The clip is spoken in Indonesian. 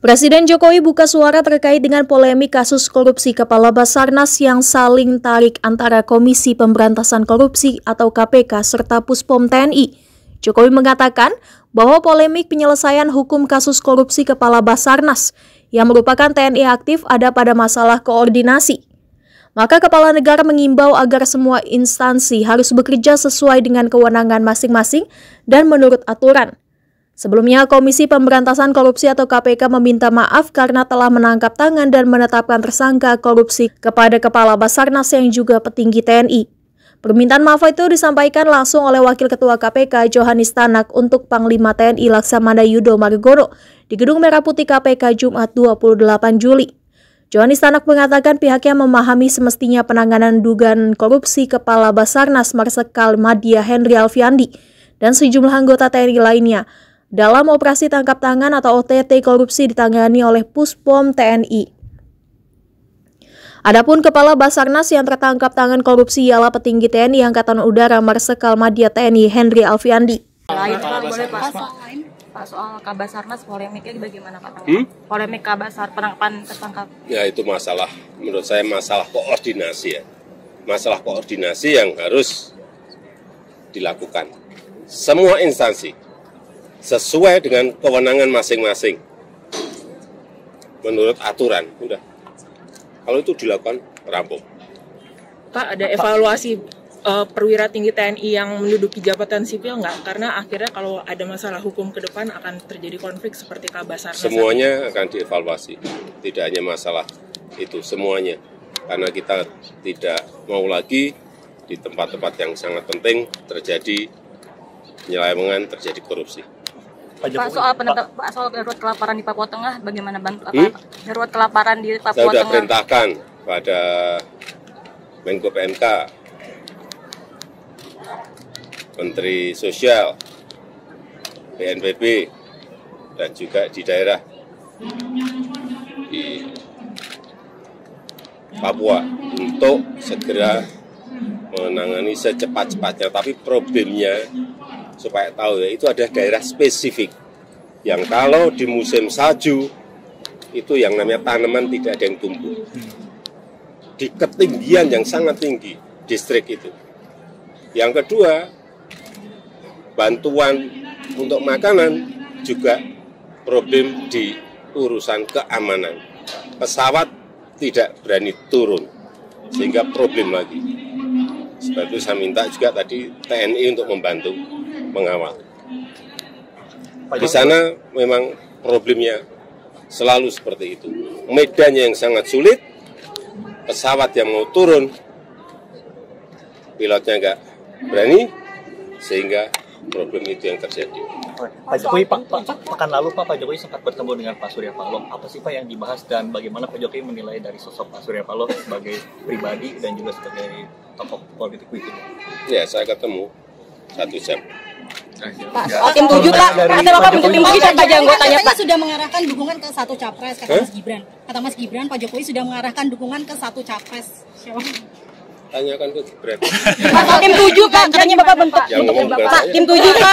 Presiden Jokowi buka suara terkait dengan polemik kasus korupsi Kepala Basarnas yang saling tarik antara Komisi Pemberantasan Korupsi atau KPK serta Puspom TNI. Jokowi mengatakan bahwa polemik penyelesaian hukum kasus korupsi Kepala Basarnas yang merupakan TNI aktif ada pada masalah koordinasi. Maka Kepala Negara mengimbau agar semua instansi harus bekerja sesuai dengan kewenangan masing-masing dan menurut aturan. Sebelumnya, Komisi Pemberantasan Korupsi atau KPK meminta maaf karena telah menangkap tangan dan menetapkan tersangka korupsi kepada Kepala Basarnas yang juga petinggi TNI. Permintaan maaf itu disampaikan langsung oleh Wakil Ketua KPK Johanis Tanak untuk Panglima TNI Laksamana Yudo Margono di Gedung Merah Putih KPK Jumat 28 Juli. Johanis Tanak mengatakan pihaknya memahami semestinya penanganan dugaan korupsi Kepala Basarnas Marsikal Madya Henry Alfiandi dan sejumlah anggota TNI lainnya dalam operasi tangkap tangan atau OTT korupsi ditangani oleh Puspom TNI. Adapun Kepala Basarnas yang tertangkap tangan korupsi ialah petinggi TNI Angkatan Udara Marsikal Madya TNI Henry Alfiandi. Pak, soal Kabasarnas polemiknya bagaimana Pak? Polemik Kabasar penangkapan tertangkap. Ya itu masalah, menurut saya masalah koordinasi ya. Masalah koordinasi yang harus dilakukan. Semua instansi sesuai dengan kewenangan masing-masing menurut aturan. Udah. Kalau itu dilakukan, rampung. Pak, ada evaluasi perwira tinggi TNI yang menduduki jabatan sipil nggak? Karena akhirnya kalau ada masalah hukum ke depan akan terjadi konflik seperti Kabasarnas. Semuanya akan dievaluasi. Tidak hanya masalah itu, semuanya. Karena kita tidak mau lagi di tempat-tempat yang sangat penting terjadi penyelewengan, terjadi korupsi. Pak, soal darurat kelaparan di Papua Tengah, bagaimana bantu darurat kelaparan di Papua Tengah? Saya sudah perintahkan pada Menko PMK, Menteri Sosial, BNPB, dan juga di daerah di Papua untuk segera menangani secepat-cepatnya. Tapi problemnya supaya tahu ya, itu ada daerah spesifik yang kalau di musim salju itu yang namanya tanaman tidak ada yang tumbuh di ketinggian yang sangat tinggi distrik itu. Yang kedua, bantuan untuk makanan juga problem di urusan keamanan. Pesawat tidak berani turun sehingga problem lagi. Sebab itu saya minta juga tadi TNI untuk membantu mengawal. Di sana memang problemnya selalu seperti itu. Medannya yang sangat sulit, pesawat yang mau turun, pilotnya nggak berani, sehingga problem itu yang terjadi. Pak Jokowi, pekan lalu Pak Jokowi sempat bertemu dengan Pak Surya Paloh. Apa sih Pak yang dibahas dan bagaimana Pak Jokowi menilai dari sosok Pak Surya Paloh sebagai pribadi dan juga sebagai tokoh politik itu? Ya, saya ketemu 1 jam. Pak, tim 7 Pak, kata Bapak bentuk tim 7 siapa aja anggotanya Pak? Sudah mengarahkan dukungan ke satu capres, kata Mas Gibran. Kata Mas Gibran, Pak Jokowi sudah mengarahkan dukungan ke satu capres. Siapa? Tanyakan ke Gibran. Pak, tim 7 Pak, katanya Bapak bentuk tim 7 Pak.